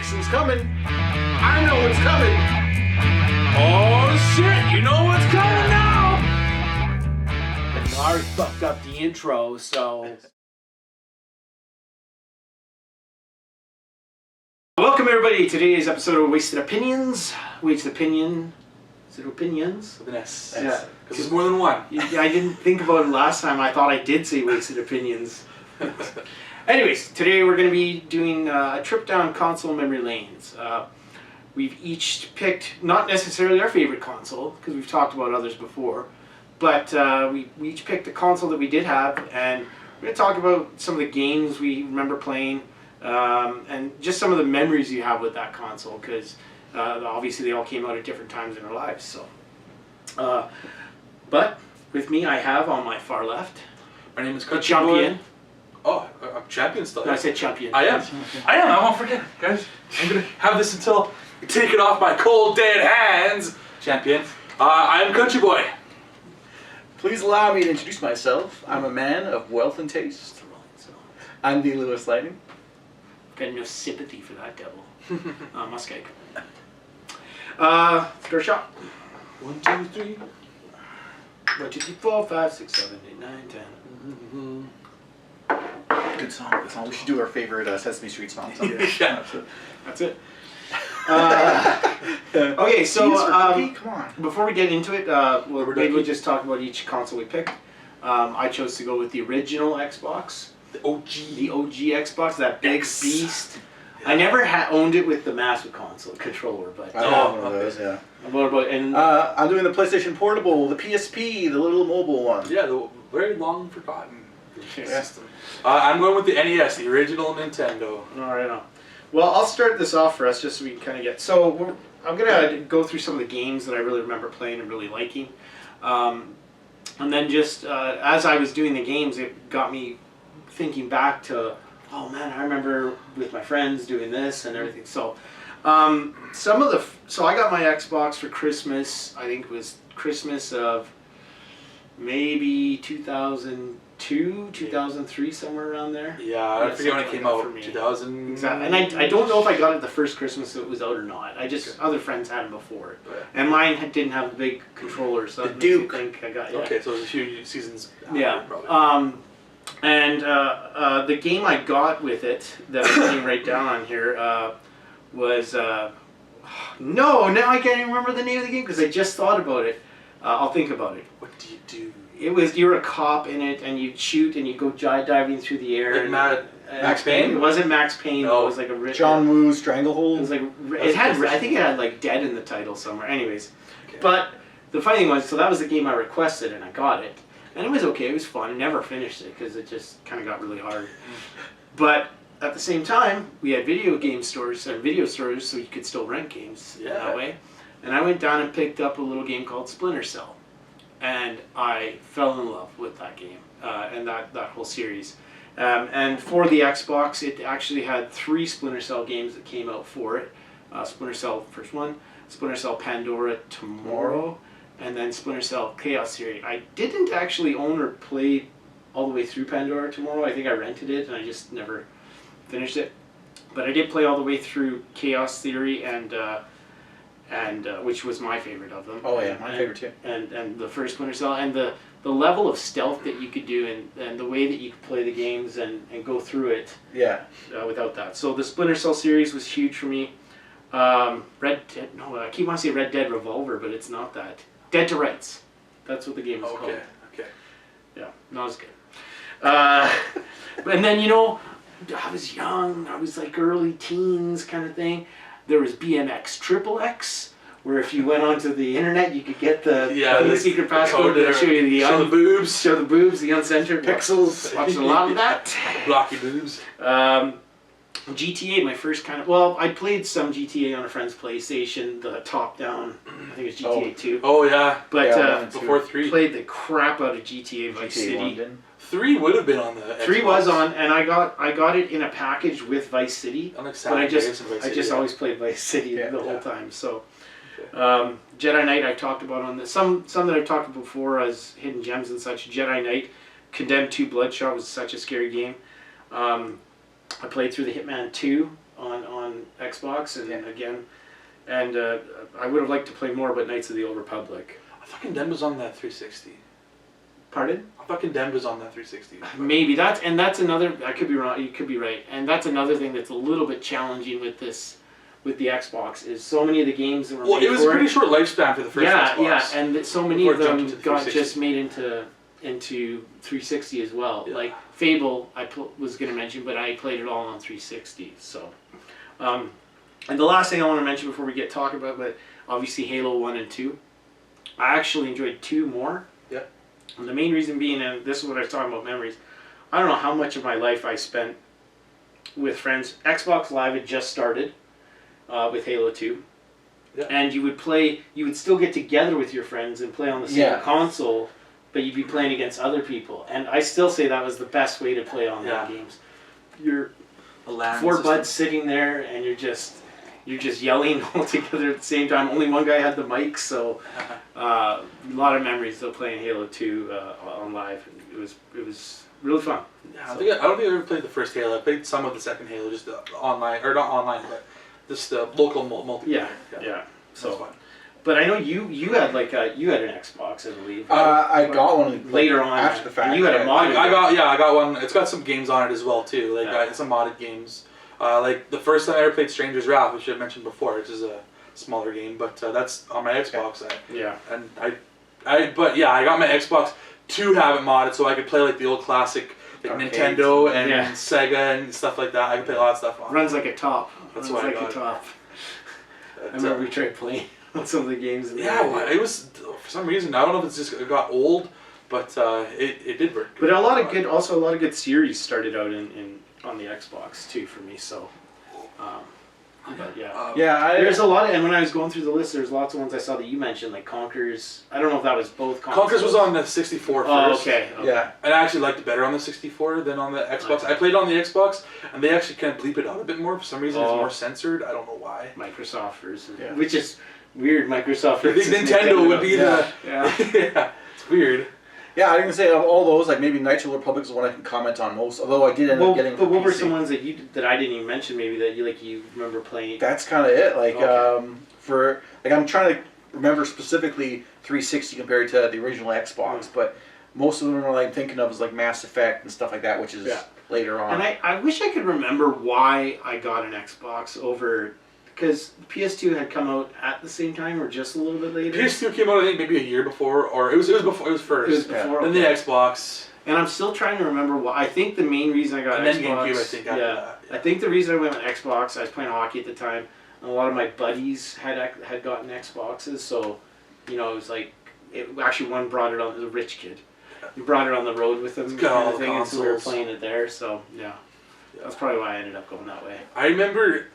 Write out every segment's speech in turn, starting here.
Unboxing's coming. I know what's coming. Oh shit, you know what's coming now. And I already fucked up the intro, so. Welcome everybody to today's episode of Wasted Opinions. Wasted Opinion. Is it opinions? With an S. Yeah. Because there's more than one. I didn't think about it last time. I thought I did say Wasted Opinions. Anyways, today we're going to be doing a trip down console memory lanes. We've each picked, not necessarily our favorite console, because we've talked about others before, but we each picked a console that we did have, and we're going to talk about some of the games we remember playing, and just some of the memories you have with that console, because obviously they all came out at different times in our lives. So, but with me, I have on my far left, My name is the champion. Oh, I'm champion still. No, I said champion. I am. I won't forget, guys. I'm gonna have this until I take it off my cold dead hands. Champion. I'm CountryBoy. Please allow me to introduce myself. I'm a man of wealth and taste. I'm the LewisLightning. Got no sympathy for that devil. MussKeg. Third shot. 1, 2, 3. 1, 2, 3, 4, 5, 6, 7, 8, 9, 10. Good song, good song. We should do our favorite Sesame Street song. Yeah. That's it. Okay, so come on. before we get into it, maybe we'll just talk about each console we picked. I chose to go with the original Xbox. The OG. The OG Xbox, that big beast. Yeah. I never owned it with the Master Console controller, but I have one of those, yeah. I'm doing the PlayStation Portable, the PSP, the little mobile one. Yeah, the very long forgotten Yes. system. I'm going with the NES, the original Nintendo. All right. Well, I'll start this off for us just so we can kind of get... So I'm going to go through some of the games that I really remember playing and really liking. And then just as I was doing the games, it got me thinking back to, oh man, I remember with my friends doing this and everything. So so I got my Xbox for Christmas. I think it was Christmas of maybe 2002, 2003, somewhere around there. Yeah, I forget when it came out. For me. 2000. Exactly. And I don't know if I got it the first Christmas it was out or not. Other friends had them before. Right. And mine didn't have the big controller, so the Duke. I think I got it. Okay, so it was a few seasons after, Yeah. probably. And the game I got with it that I'm putting right down on here was no, now I can't even remember the name of the game because I just thought about it. I'll think about it. What do you do? You were a cop in it, and you'd shoot, and you'd go diving through the air. Like Max Payne? It wasn't Max Payne. No. It was like a John Woo's Stranglehold. It was like it had. I think it had like Dead in the title somewhere. Anyways, Okay. but the funny thing was, so that was the game I requested, and I got it, and it was okay. It was fun. I never finished it because it just kind of got really hard. But at the same time, we had video stores, so you could still rent games that way. And I went down and picked up a little game called Splinter Cell. And I fell in love with that game and that whole series. And for the Xbox, it actually had 3 Splinter Cell games that came out for it. Splinter Cell first one, Splinter Cell Pandora Tomorrow, and then Splinter Cell Chaos Theory. I didn't actually own or play all the way through Pandora Tomorrow. I think I rented it and I just never finished it. But I did play all the way through Chaos Theory and which was my favorite of them. Oh yeah, my favorite too. And the first Splinter Cell, and the level of stealth that you could do, and the way that you could play the games and go through it. Yeah. Without that, so the Splinter Cell series was huge for me. I keep wanting to say Red Dead Revolver, but it's not that. Dead to Rights. That's what the game was called. Okay. Yeah, not as good. And then I was young. I was like early teens kind of thing. There was BMX XXX, where if you went onto the internet, you could get the secret passcode that show you show the boobs, the uncensored pixels. Watched a lot of that. Blocky boobs. GTA, my first kind of... Well, I played some GTA on a friend's PlayStation, the top-down, I think it was GTA 2. Oh, yeah. But before 3. Played the crap out of GTA Vice City. London. 3 would have been on the Xbox. 3 was on, and I got it in a package with Vice City. But I just always played Vice City the whole time. So, Jedi Knight I've talked about on this. Some that I've talked about before as hidden gems and such. Jedi Knight, Condemned 2 Bloodshot was such a scary game. I played through the Hitman 2 on Xbox, and Yeah. again, and I would have liked to play more, but Knights of the Old Republic. I thought Condemned was on that 360. Pardon? I thought Condemned was on that 360. Maybe that's another. I could be wrong. You could be right, and that's another thing that's a little bit challenging with this, with the Xbox, is so many of the games that were Well, made it was a pretty short lifespan for the first yeah, Xbox. yeah, and so many Before of it jumped them into got 360. just made into 360 as well. Yeah. Like Fable, was going to mention, but I played it all on 360. So, and the last thing I want to mention before we get talking about, but obviously Halo 1 and 2. I actually enjoyed 2 more. Yeah. And the main reason being, and this is what I was talking about memories, I don't know how much of my life I spent with friends. Xbox Live had just started with Halo 2. Yeah. And you would still get together with your friends and play on the same Yeah. console, but you'd be playing against other people. And I still say that was the best way to play online Yeah. games. You're A LAN 4 system. buds sitting there and you're just yelling all together at the same time. Only one guy had the mic, so a lot of memories of playing Halo 2 on live. It was really fun. Yeah, I don't think I ever played the first Halo. I played some of the second Halo, just online, or not online, but just local multiplayer. Yeah. So So, fun. but I know you had you had an Xbox, I believe. I got one later on after the fact. and you had a yeah. mod. I got one. It's got some games on it as well too. Like Yeah. some modded games. Like the first time I ever played Stranger's Wrath, which I mentioned before, which is a smaller game, but that's on my Xbox. Yeah. And I got my Xbox to have it modded so I could play like the old classic like Arcades. Nintendo and Yeah. Sega and stuff like that. I could play a lot of stuff on it. Runs like a top. That's Runs why I like got a it. top. I But, remember we tried playing on some of the games. in yeah, there. well, it was for some reason. I don't know if it's just it got old, but it did work. But a lot of good series started out in on the Xbox too for me. So, but yeah. Yeah, There's a lot of, and when I was going through the list, there's lots of ones I saw that you mentioned, like Conker's. I don't know if that was both consoles. Conker's was on the 64 Oh, first. okay. yeah. And I actually liked it better on the 64 than on the Xbox. I played it on the Xbox, and they actually kind of bleep it out a bit more. For some reason, it's Oh. more censored. I don't know why. Microsoft versus, Yeah. which is weird. Microsoft I think versus Nintendo would be Yeah. Yeah. yeah, it's weird. Yeah, I can say of all those, like maybe Knights of the Republic is the one I can comment on most. Although I did end up getting. But what were PC. some ones that I didn't even mention? Maybe that you remember playing. That's kind of it. Like Okay. I'm trying to remember specifically 360 compared to the original Xbox, but most of them are like thinking of is like Mass Effect and stuff like that, which is Yeah. later on. And I wish I could remember why I got an Xbox over, because PS2 had come out at the same time or just a little bit later. PS2 came out, I think, maybe a year before, or it was before. It was first. It was before. Then the Xbox. And I'm still trying to remember why. I think the main reason I got And Xbox. then GameCube, I think, after that, yeah. I think the reason I went with Xbox, I was playing hockey at the time, and a lot of my buddies had gotten Xboxes, so it was like actually one brought it on. It was a rich kid. He brought it on the road with him, It's got all kind of the thing, and so we were consoles. playing it there. So yeah, that's probably why I ended up going that way. I remember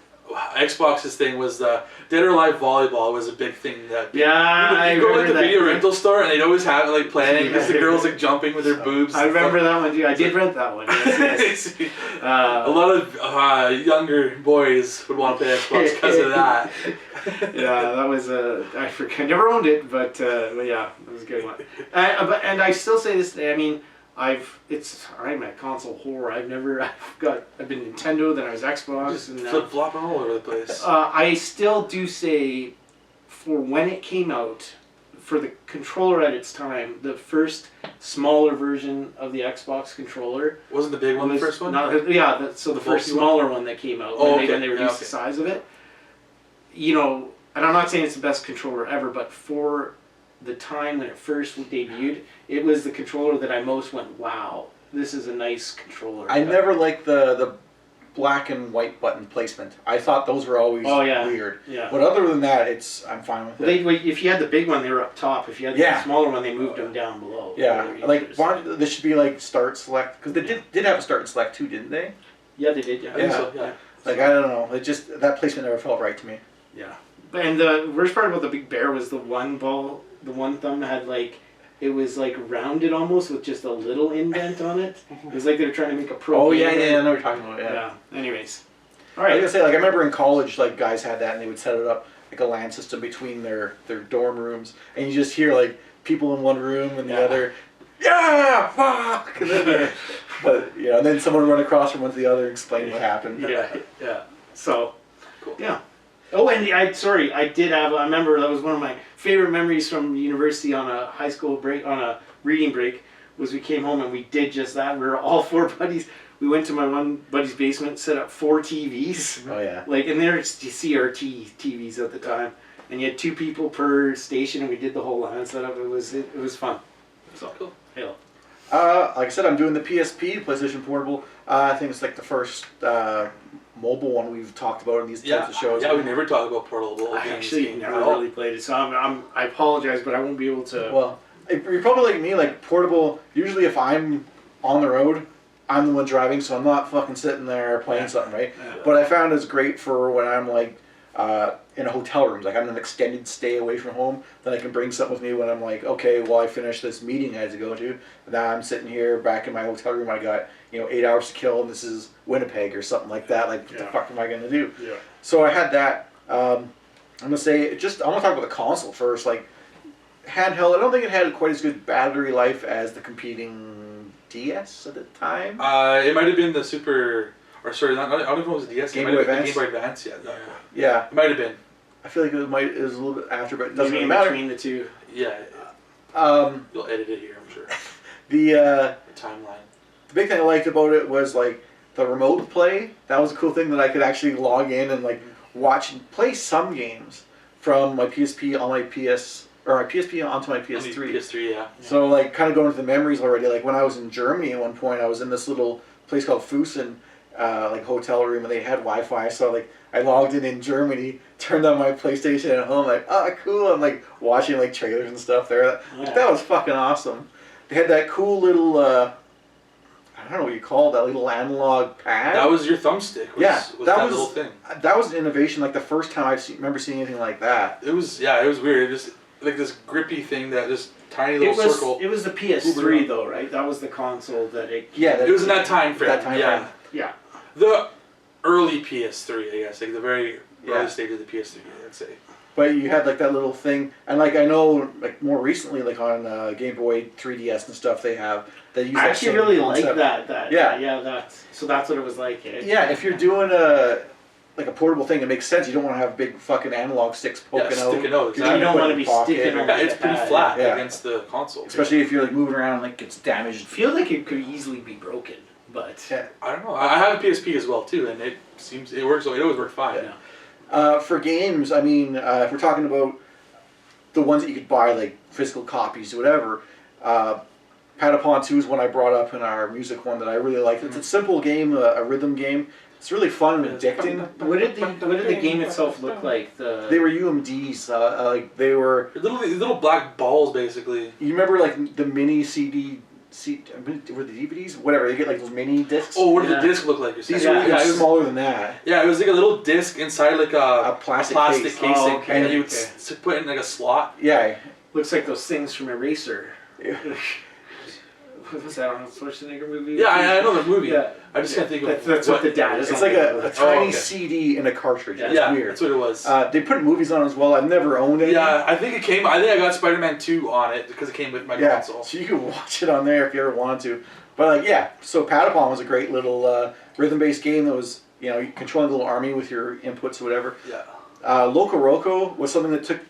Xbox's thing was the Dead or Alive volleyball was a big thing. That Yeah, you go like the that. video rental store and they'd always have it like playing because the Yeah. girls like jumping with their boobs. I and remember stuff. that one too. I did rent that one. Yes, yes. A lot of younger boys would want to play Xbox because of that. Yeah, that was I forget. I never owned it, but yeah, that was a good one. And I still say this today. I mean, I'm a console whore. I've been Nintendo, then I was Xbox, Just and flip flopping all over the place. I still do say, for when it came out, for the controller at its time, the first smaller version of the Xbox controller Wasn't the big one the first one? so the The first bulky one? smaller one that came out Oh, when okay. they reduced the size of it. And I'm not saying it's the best controller ever, but for the time when it first debuted, it was the controller that I most went, wow, this is a nice controller. I never liked the black and white button placement. I thought those were always weird. Yeah. But other than that, I'm fine with it. If you had the big one, they were up top. If you had the smaller one, they moved them down below. Yeah, like this should be like start select because they did have a start and select too, didn't they? Yeah, they did. Yeah. I think so, yeah. Like I don't know, that placement never felt right to me. Yeah. And the worst part about the Big Bear was the one ball, the one thumb had it was rounded almost with just a little indent on it. It was like they were trying to make a pro. Oh game. yeah, I know what you're talking about. Yeah. Anyways. All I was right. gonna say, I remember in college, guys had that, and they would set it up like a LAN system between their dorm rooms, and you just hear people in one room and the other, yeah, fuck, and then, and then someone would run across from one to the other, and explain what happened. Yeah. So. cool. Yeah. Oh, and I did have. I remember that was one of my favorite memories from university on a high school break, on a reading break, was we came home and we did just that. We were all 4 buddies. We went to my one buddy's basement, set up 4 TVs. Oh yeah. Like, and there's CRT TVs at the time, and you had 2 people per station, and we did the whole LAN setup. It was fun. So cool. Halo. Like I said, I'm doing the PSP, PlayStation Portable. I think it's like the first mobile one we've talked about in these types of shows. Yeah, we never talk about portable I games. actually never really played it, so I apologize, but I won't be able to. Well, if you're probably like me, like portable. Usually, if I'm on the road, I'm the one driving, so I'm not fucking sitting there playing something, right? Yeah. But I found it's great for when I'm like in a hotel room, like I'm in an extended stay away from home. Then I can bring something with me when I'm like, okay, well I finished this meeting I had to go to. Now I'm sitting here back in my hotel room. I got 8 hours to kill, and this is Winnipeg or something like that. Like, what the fuck am I gonna do? Yeah. So I had that. I'm gonna say I want to talk about the console first. Like handheld, I don't think it had quite as good battery life as the competing DS at the time. It might have been the Super, or sorry, I don't know if it was the DS. Game it might Boy have been Advance? the Game Boy Advance. Yeah, Yeah, it might have been. I feel like it was a little bit after, but it doesn't Maybe really in matter. between the two. Yeah, The you'll edit it here, I'm sure. the Timeline. big thing I liked about it was like the remote play. That was a cool thing that I could actually log in and like watch and play some games from my PSP on my my PSP onto my PS3. PS3, yeah. So like kind of going to the memories already. Like when I was in Germany at one point, I was in this little place called Fusen, like hotel room, and they had Wi-Fi. So like I logged in Germany, turned on my PlayStation at home, like cool. I'm like watching like trailers and stuff there. That was fucking awesome. They had that cool little I don't know what you call that little analog pad. That was your thumbstick. Was that that was little thing. That was an innovation. Like the first time remember seeing anything like that. It was weird. It just like this grippy thing, that just tiny little circle. It was the PS3 though, right? That was the console that it. Yeah, It was in that time frame. That time frame. Yeah. The early PS3, I guess, like the very early stage of the PS3, I'd say. But you had like that little thing, and like I know, like more recently, like on Game Boy 3DS and stuff, they have that use. I that actually same really like concept. that. Yeah. That's what it was like. Eh? Yeah, if you're doing like a portable thing, it makes sense. You don't want to have big fucking analog sticks poking out. Sticking out. Exactly. You don't want to be Pocket. sticking on. Yeah, it's the pretty pad. flat Yeah. against the console. Especially if you're like moving around, like it's damaged. I feel like it could easily be broken, but. Yeah. I don't know. I have a PSP as well too, and it works. It always worked fine. Yeah. For games, I mean, if we're talking about the ones that you could buy, like physical copies, whatever. Patapon 2 is one I brought up in our music one that I really liked. It's a simple game, a rhythm game. It's really fun and addicting. What did the game itself look like? They were UMDs. Like they were Little black balls, basically. You remember like the mini were the DVDs? Whatever. They get like those mini discs. Oh, what did the disc look like? You're saying? These were even it was smaller than that. Yeah, it was like a little disc inside like a plastic casing, case. Oh, okay, and you would put it in like a slot. Yeah. Looks like those things from Eraser. Yeah. What was that on a Schwarzenegger movie? Yeah, I know the movie. Yeah. I just can't think of That's what the dad is. It's like a tiny okay. CD in a cartridge. It's Yeah, weird. that's what it was. They put movies on as well. I've never owned any. Yeah, I think I got Spider-Man 2 on it because it came with my console. So you could watch it on there if you ever wanted to. But so Patapon was a great little rhythm-based game that was, you controlling a little army with your inputs or whatever. Yeah. Loco Roco was something that took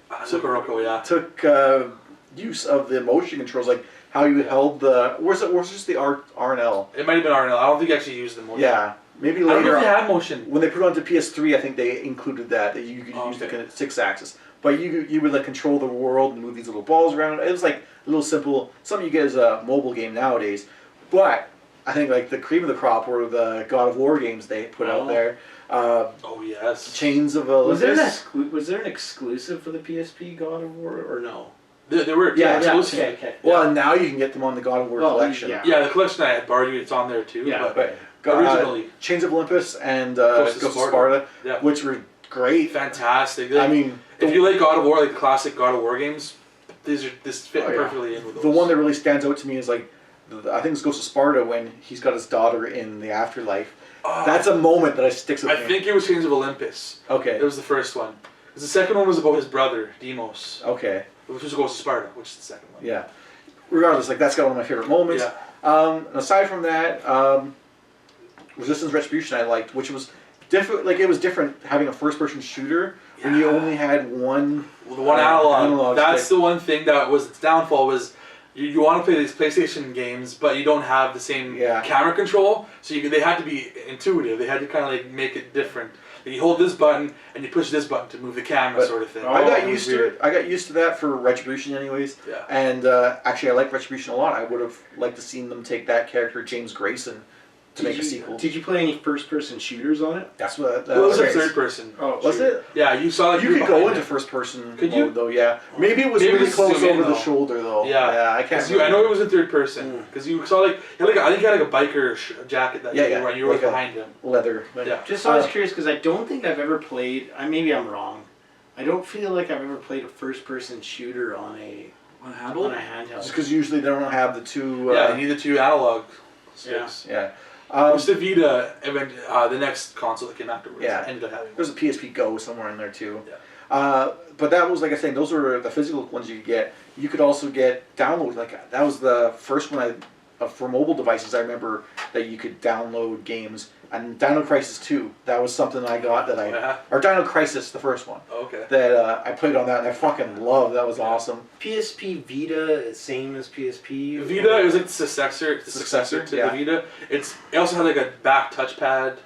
use of the motion controls, like how you held the. Was it just the R&L? It might have been R&L. I don't think I actually used the motion. Yeah, maybe I don't later know if on. they had motion. When they put it onto PS3, I think they included that you could use the kind of 6-axis. But you would like control the world and move these little balls around. It was like a little simple, something you get as a mobile game nowadays. But I think like the cream of the crop were the God of War games they put out there. Oh yes. Chains of Was Olympus. there an exclusive for the PSP God of War or no? They were exclusive. Okay. Well, and now you can get them on the God of War collection. Yeah, the collection I had borrowed you, it's on there too. Yeah, but originally Chains of Olympus and Ghost of Sparta, which were great. Fantastic. I mean, if you like God of War, like the classic God of War games, this fit perfectly in with those. The one that really stands out to me is like, I think it's Ghost of Sparta when he's got his daughter in the afterlife. That's a moment that sticks with me. I think it was Chains of Olympus. Okay. It was the first one. Because the second one was about his brother, Deimos. Okay. Which was Ghost of Sparta, which is the second one. Yeah. Regardless, like that's got one of my favorite moments. Yeah. Aside from that, Resistance Retribution I liked, which was different. Like it was different having a first-person shooter when you only had one. Well, the one analog. That's stick. the one thing that was its downfall was. You want to play these PlayStation games, but you don't have the same camera control, so they had to be intuitive. They had to kind of like make it different. Like you hold this button and you push this button to move the camera, sort of thing. I got used to it. I got used to that for Retribution, anyways. Yeah. And actually, I like Retribution a lot. I would have liked to seen them take that character, James Grayson, to make a sequel. Did you play any first-person shooters on it? That's what. It was a third person. Oh, was it? Yeah, you saw like you could go into first-person mode though. Yeah, maybe it was really close over the shoulder though. Yeah, I can't. I know it was in third person because you saw like I think you had like a biker jacket that you were like behind him. Leather. Yeah. Just I was curious because I don't think I've ever played. Maybe I'm wrong. I don't feel like I've ever played a first-person shooter on a handheld. Just because usually they don't have the two. You need the two analog sticks. Yeah. Which the Vita, the next console that came afterwards, ended up having. There's a PSP Go somewhere in there too. Yeah. But that was like I was saying, those were the physical ones you could get. You could also get download. Like that was the first one for mobile devices. I remember that you could download games. And Dino Crisis 2, that was something I got or Dino Crisis, the first one. Okay. That I played on that and I fucking loved. That was awesome. PSP Vita, same as PSP. Vita, it was like the successor to the Vita. It also had like a back touchpad,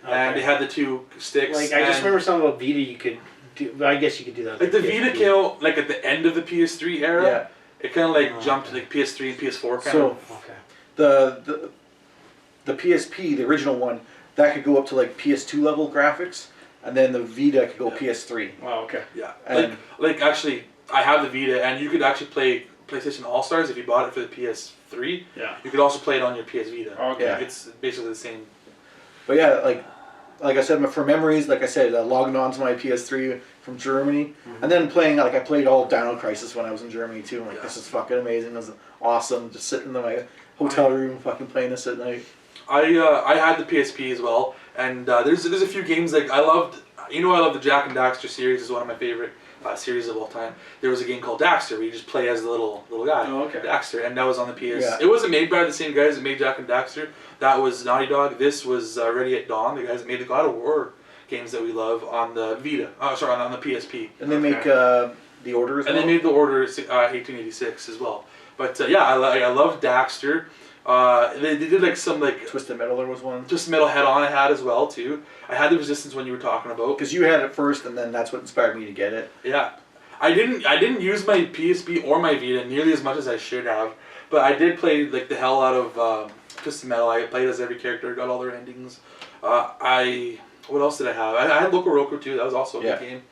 and it had the two sticks. Like I just remember something about Vita you could do. I guess you could do that. Like the Vita came out like at the end of the PS3 era. Yeah. It kind of like jumped to like PS3 and PS4 kind of. Okay. The PSP, the original one, that could go up to like PS2 level graphics, and then the Vita could go PS3. Wow, okay. Yeah. And like actually, I have the Vita, and you could actually play PlayStation All Stars if you bought it for the PS3. Yeah. You could also play it on your PS Vita. Okay. Yeah. It's basically the same. But yeah, like I said, for memories, like I said, logging on to my PS3 from Germany, and then playing, like I played all Dino Crisis when I was in Germany too. I'm like, this is fucking amazing. This is awesome. Just sitting in my hotel room, fucking playing this at night. I had the PSP as well, and there's a few games like I loved. I love the Jack and Daxter series. Is one of my favorite series of all time. There was a game called Daxter where you just play as the little guy, Daxter, and that was on the PS. Yeah. It wasn't made by the same guys that made Jack and Daxter. That was Naughty Dog. This was Ready at Dawn, the guys that made the God of War games that we love on the Vita. On the PSP. And they make The Order as well. And they made The Order 1886 as well. But I loved Daxter. They did like some like Twisted Metal. There was one. Twisted Metal Head On I had as well too. I had the Resistance one you were talking about. Because you had it first, and then that's what inspired me to get it. Yeah, I didn't use my PSP or my Vita nearly as much as I should have, but I did play like the hell out of Twisted Metal. I played as every character, got all their endings. What else did I have? I had Loco Roco too. That was also a good game.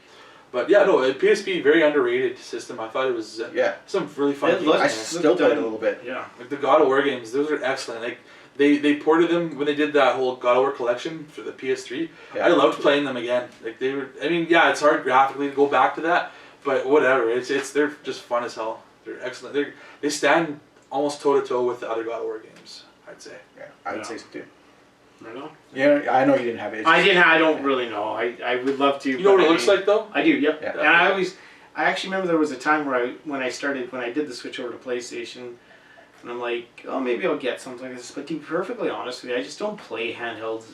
But yeah, no, PSP, very underrated system. I thought it was some really fun games. I still played it a little bit. Yeah. Like the God of War games, those are excellent. Like they ported them when they did that whole God of War collection for the PS3. Yeah. I loved playing them again. Like they were. I mean, yeah, it's hard graphically to go back to that, but whatever. They're just fun as hell. They're excellent. They stand almost toe to toe with the other God of War games, I'd say. Yeah, I would say so too. I know. Yeah, I know you didn't have it. I don't really know. I would love to. You know what it looks like though? I do. Yep. Yeah. And I actually remember there was a time where when I did the switch over to PlayStation, and I'm like, oh, maybe I'll get something like this. But to be perfectly honest with you, I just don't play handhelds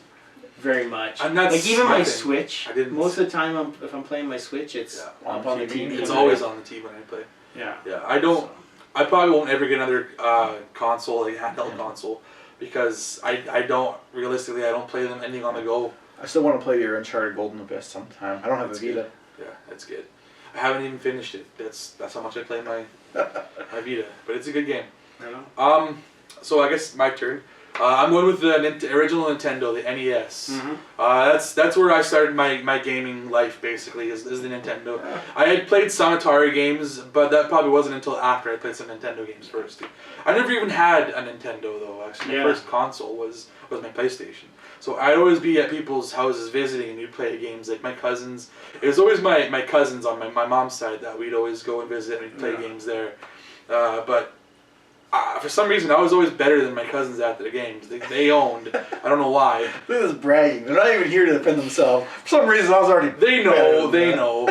very much. And that's like even my thing. Switch. Most of the time, if I'm playing my Switch, it's up on the TV. It's always on the TV when I play. Yeah. Yeah. I probably won't ever get another console, like handheld console. Because I don't play them anything on the go. I still want to play your Uncharted Golden Abyss sometime. I don't have a Vita. Yeah, that's good. I haven't even finished it. That's how much I play my Vita. But it's a good game. I know. So I guess my turn. I'm going with the original Nintendo, the NES. Mm-hmm. That's where I started my gaming life, basically, is the Nintendo. I had played some Atari games, but that probably wasn't until after I played some Nintendo games first. I never even had a Nintendo, though, actually. My first console was my PlayStation. So I'd always be at people's houses visiting, and we'd play games. Like my cousins. It was always my cousins on my mom's side that we'd always go and visit, and we'd play games there. But for some reason, I was always better than my cousins at the games. They owned. I don't know why. Look at this bragging. They're not even here to defend themselves. For some reason, I was already. They know.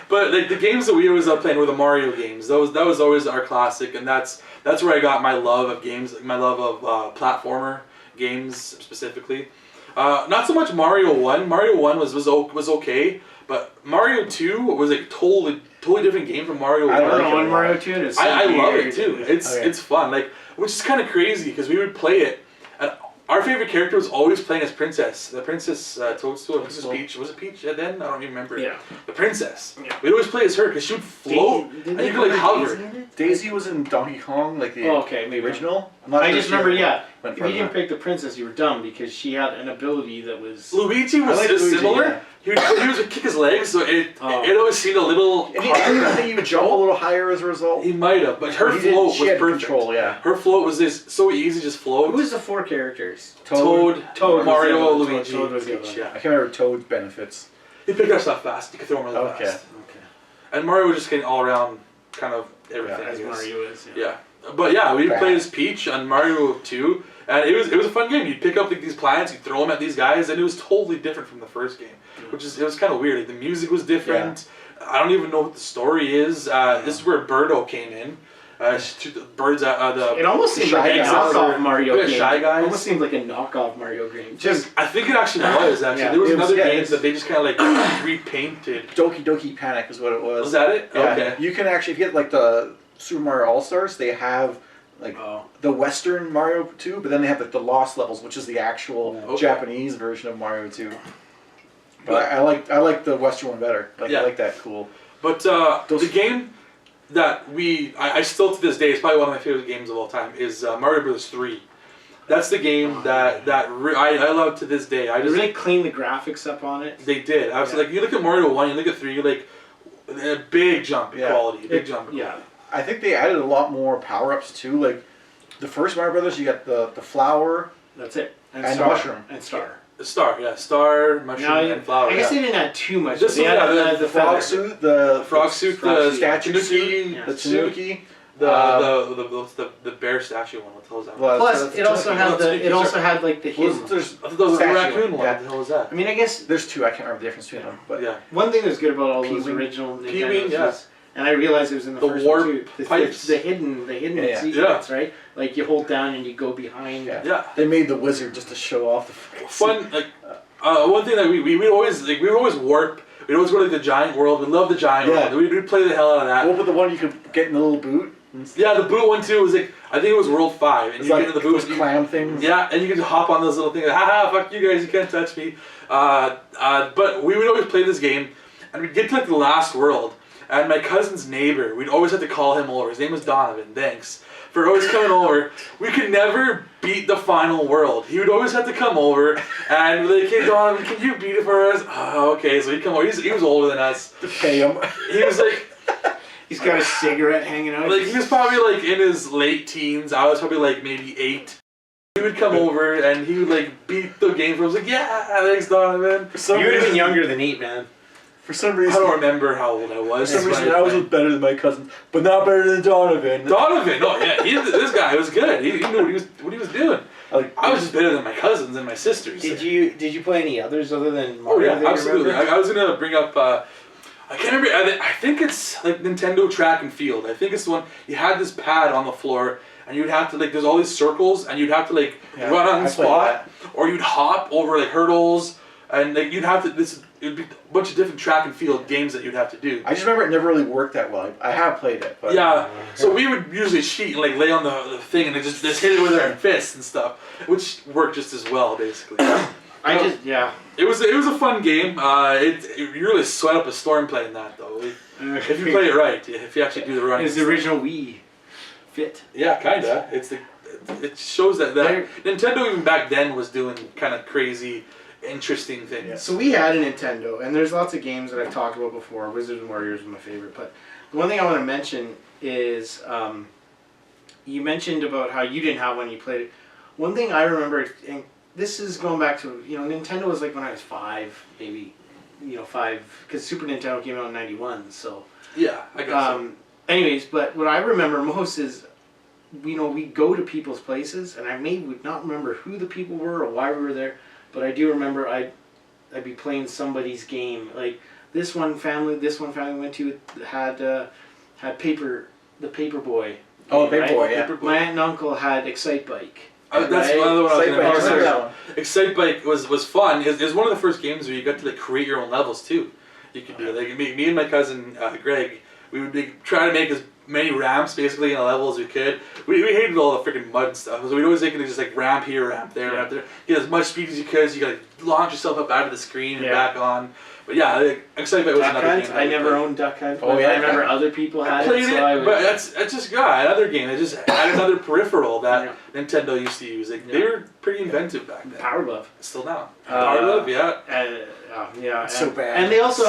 But like the games that we always loved playing were the Mario games. That was always our classic, and that's where I got my love of games, my love of platformer games specifically. Not so much Mario 1. Mario 1 was okay, but Mario 2 was like totally different game from Mario 1. I I like don't it know, a Mario lot. 2 is I love it too. Okay. It's fun, like, which is kind of crazy because we would play it, and our favorite character was always playing as Princess. The Princess Toadstool, Princess Peach. Was it Peach then? I don't even remember. Yeah. The Princess. Yeah. We'd always play as her because she would float and you could like hover. Daisy was in Donkey Kong, like the maybe. original. I'm not I sure just if remember, she yeah. went If you further. didn't pick the princess, you were dumb because she had an ability that was. Luigi was I like Luigi, similar. yeah. He would kick his legs, so it always seemed a little And harder. I think you would jump a little higher as a result. He might have, but her He did- float she was had perfect. control, yeah. Her float was just so easy, just float. Who was the 4 characters? Toad, Toad, Mario, was the other one. Luigi, Toad was the other Peach, one. yeah. I can't remember Toad's benefits. He picked up stuff fast. You could throw him really Okay. fast. And Mario was just getting all around kind of everything. Yeah, As I guess. Mario is. Yeah, but yeah, we Bad. played as Peach on Mario 2, and it was a fun game. You'd pick up like these planets, you'd throw them at these guys, and it was totally different from the first game, it was kind of weird. Like, the music was different. I don't even know what the story is. This is where Birdo came in. She took the birds out the. It almost seemed Shy like a Guys. knockoff Mario Yeah, game. Shy Guys. It almost seemed like a knockoff Mario game. Just I think it actually was. Actually, Yeah. there was It was- another yeah, game it's- that they just kind of like repainted. Doki Doki Panic is what it was. Was that it? Yeah. Okay. You can actually, if you get like the Super Mario All Stars, they have like the Western Mario 2, but then they have like the Lost levels, which is the actual Okay. Japanese version of Mario 2. But I like the Western one better. Like Yeah. I like that cool. But the game that I still to this day is probably one of my favorite games of all time is Mario Bros. 3. That's the game I love to this day. I they just really cleaned the graphics up on it. they did. I was like, you look at Mario 1, you look at 3, you're like a big jump in Yeah. quality, big jump. In Yeah. quality. I think they added a lot more power-ups too. Like the first Mario Brothers, you got the flower That's it. and Star. mushroom. And Star. The star, mushroom, Now, and flower. I guess yeah. they didn't add too much. Just They yeah, had the frog feather. suit, the frog suit, frog the suit, statue Tanuki suit, yeah. the suit, Tanuki. the bear statue one. What the hell is that? Well, Plus, that's it also Tanuki. had Tanuki, it also sure. had like the Well, hidden. there's I thought that was the statue raccoon one, one. yeah. What the hell was that? I mean, I guess There's two. I can't remember the difference between them, but Yeah. one thing that's good about all those P-wing. original P-wing, Nintendos yeah. was, and I realized it was in the The first warp one too. pipes. The hidden Yeah. secrets, right? Like you hold down and you go behind. Yeah. Yeah. they made the wizard just to show off the fucking Fun, like, one thing that we would always, like, we would always warp. We'd always go to the giant world. We love the giant Yeah. world. We'd play the hell out of that. What about the one you could get in the little boot? Yeah, the boot one too was like, I think it was World 5. And It's you like get in the boot. those and you- clam things. Yeah, and you could hop on those little things. Haha, fuck you guys, you can't touch me. But we would always play this game, and we'd get to like the last world, and my cousin's neighbor, we'd always have to call him over. His name was Donovan. Thanks for always coming over. We could never beat the final world. He would always have to come over, and we'd be like, hey Donovan, can you beat it for us? Oh, okay, so he'd come over. He was older than us. To pay him. He was like. He's got a cigarette hanging out. Like, he was probably like in his late teens. I was probably like maybe 8. He would come over and he would like beat the game for us. Like, yeah, thanks, Donovan. For some You would have been reason, younger than 8, man. for some I reason, don't remember how old I was. for some That's reason, why I was better than my cousin, but not better than Donovan. Donovan. Oh yeah, this guy was good. He knew what he was doing. I was just better than my cousins and my sisters. Did you play any others other than Oh Mario? yeah, that you absolutely. remember? I was gonna bring up. I can't remember. I think it's like Nintendo Track and Field. I think it's the one you had this pad on the floor, and you'd have to like. There's all these circles, and you'd have to like run on the I played spot, or you'd hop over like hurdles, and like you'd have to. It'd be a bunch of different track and field games that you'd have to do. I just remember it never really worked that well. I have played it, but Yeah, so we would usually cheat and like lay on the thing and just hit it with our fists and stuff, which worked just as well basically. It was a fun game. You really sweat up a storm playing that though. If you play it right, if you actually do the running. It's the original Wii Fit. Yeah, kinda. It shows that Nintendo even back then was doing kind of crazy, interesting things. Yeah. So we had a Nintendo, and there's lots of games that I've talked about before. Wizards and Warriors was my favorite, but the one thing I want to mention is you mentioned about how you didn't have one, you played it. One thing I remember, and this is going back to, Nintendo was like when I was 5, maybe, 5, because Super Nintendo came out in 91, so. Yeah, I guess so. Anyways, but what I remember most is, we go to people's places, and I would not remember who the people were or why we were there, but I do remember I'd be playing somebody's game. Like this one family we went to had the Paperboy. Oh, Paperboy, yeah. My aunt and uncle had Excite Bike. That's Right? another one I was Excite going Bike, to I remember mention. that one. Excite Bike was fun. It was one of the first games where you got to like create your own levels too. You could do like me and my cousin Greg. We would try to make as many ramps basically in a level as we could. We hated all the freaking mud and stuff, so we'd always make it just like ramp here, ramp there, ramp there. Get as much speed as you could. So you could like launch yourself up out of the screen and back on. But yeah, like, Excite Bike was Duck another Hunt? game. I never owned Duck Hunt. Oh, yeah. I remember other people had played it. So it, I would, but that's just another game. It just had another peripheral that Nintendo used to use. Like they were pretty inventive back then. Power Glove. Still now. Power Glove, yeah. Yeah, It's so bad. And they also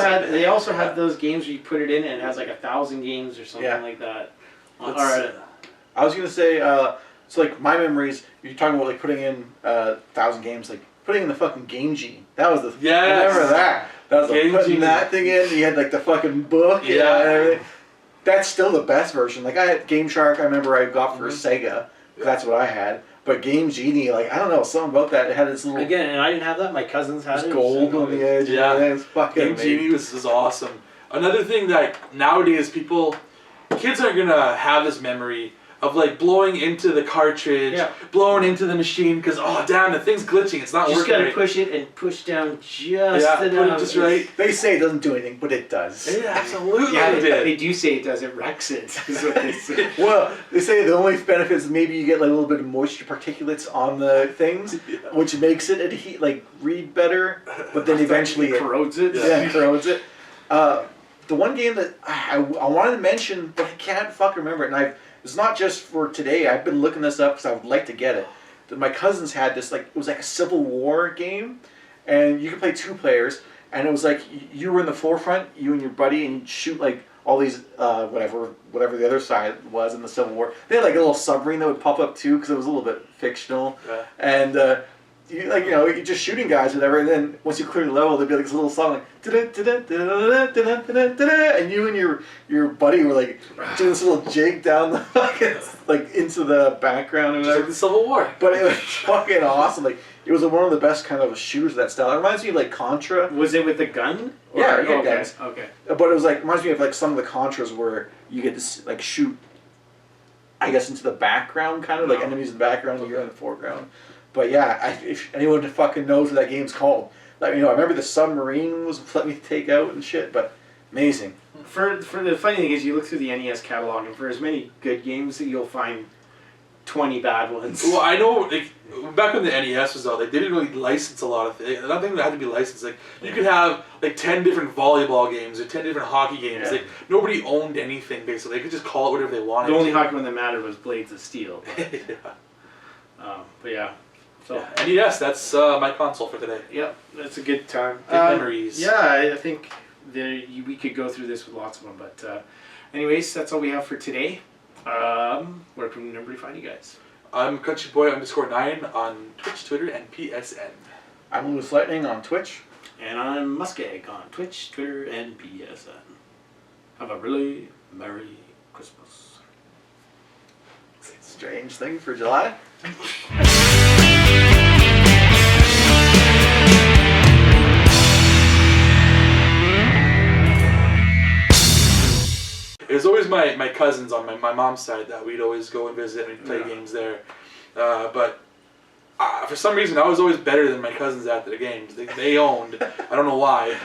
had those games where you put it in and it has like 1,000 games or something like that. I was gonna say, so like my memories. You're talking about like putting in 1,000 games, like putting in the fucking Game Genie. That was the. Yes. I remember that. That was like putting that thing in. You had like the fucking book. And everything. That's still the best version. Like I had Game Shark. I remember I got for Sega. That's what I had. But Game Genie, like I don't know, something about that. It had this little and I didn't have that. My cousins had it. gold on the edge. Yeah, it's fucking Game Genie was awesome. Another thing that nowadays kids aren't gonna have this memory of like blowing into the cartridge, blowing into the machine because damn, the thing's glitching. It's not You just working. gotta push it and push down just put enough. it just right. They say it doesn't do anything, but it does. Yeah, absolutely. Yeah, it did. they do say it does. It wrecks it. Is what they say. Well, they say the only benefit is maybe you get like a little bit of moisture particulates on the things, which makes it read better. But then eventually it corrodes it. it corrodes it. The one game that I wanted to mention, but I can't fucking remember it, and it's not just for today. I've been looking this up because I would like to get it. My cousins had this it was like a Civil War game, and you could play 2 players, and it was like you were in the forefront, you and your buddy, and you'd shoot like all these whatever the other side was in the Civil War. They had like a little submarine that would pop up too because it was a little bit fictional, and you're just shooting guys or whatever, and then once you clear the level, there'd be like this little song like and you and your buddy were like doing this little jig down the like into the background or Just whatever. like the Civil War. But it was fucking awesome. Like it was one of the best kind of shooters of that style. It reminds me of like Contra. Was it with the gun? Yeah, you get guns. Okay. But it was like reminds me of like some of the Contras where you get to like shoot, I guess, into the background kind of like enemies in the background and you're in the foreground. But yeah, if anyone fucking knows what that game's called, let me know. I remember the submarine was let me take out and shit, but amazing. For the funny thing is, you look through the NES catalog, and for as many good games, you'll find 20 bad ones. Well, I know, like, back when the NES was out, they didn't really license a lot of things. Nothing that had to be licensed. Like, you could have, like, 10 different volleyball games or 10 different hockey games. Like, nobody owned anything, basically. They could just call it whatever they wanted. The only hockey one that mattered was Blades of Steel. But yeah. So NES, that's my console for today. Yep, that's a good time. Good memories. Yeah, I think we could go through this with lots of them. But anyways, that's all we have for today. Where can everybody find you guys? I'm CountryBoy_9 on Twitch, Twitter, and PSN. I'm LewisLightning on Twitch. And I'm MussKeg on Twitch, Twitter, and PSN. Have a really Merry Christmas. Strange thing for July. It was always my cousins on my mom's side that we'd always go and visit and play games there. But for some reason, I was always better than my cousins at the games. They owned. I don't know why.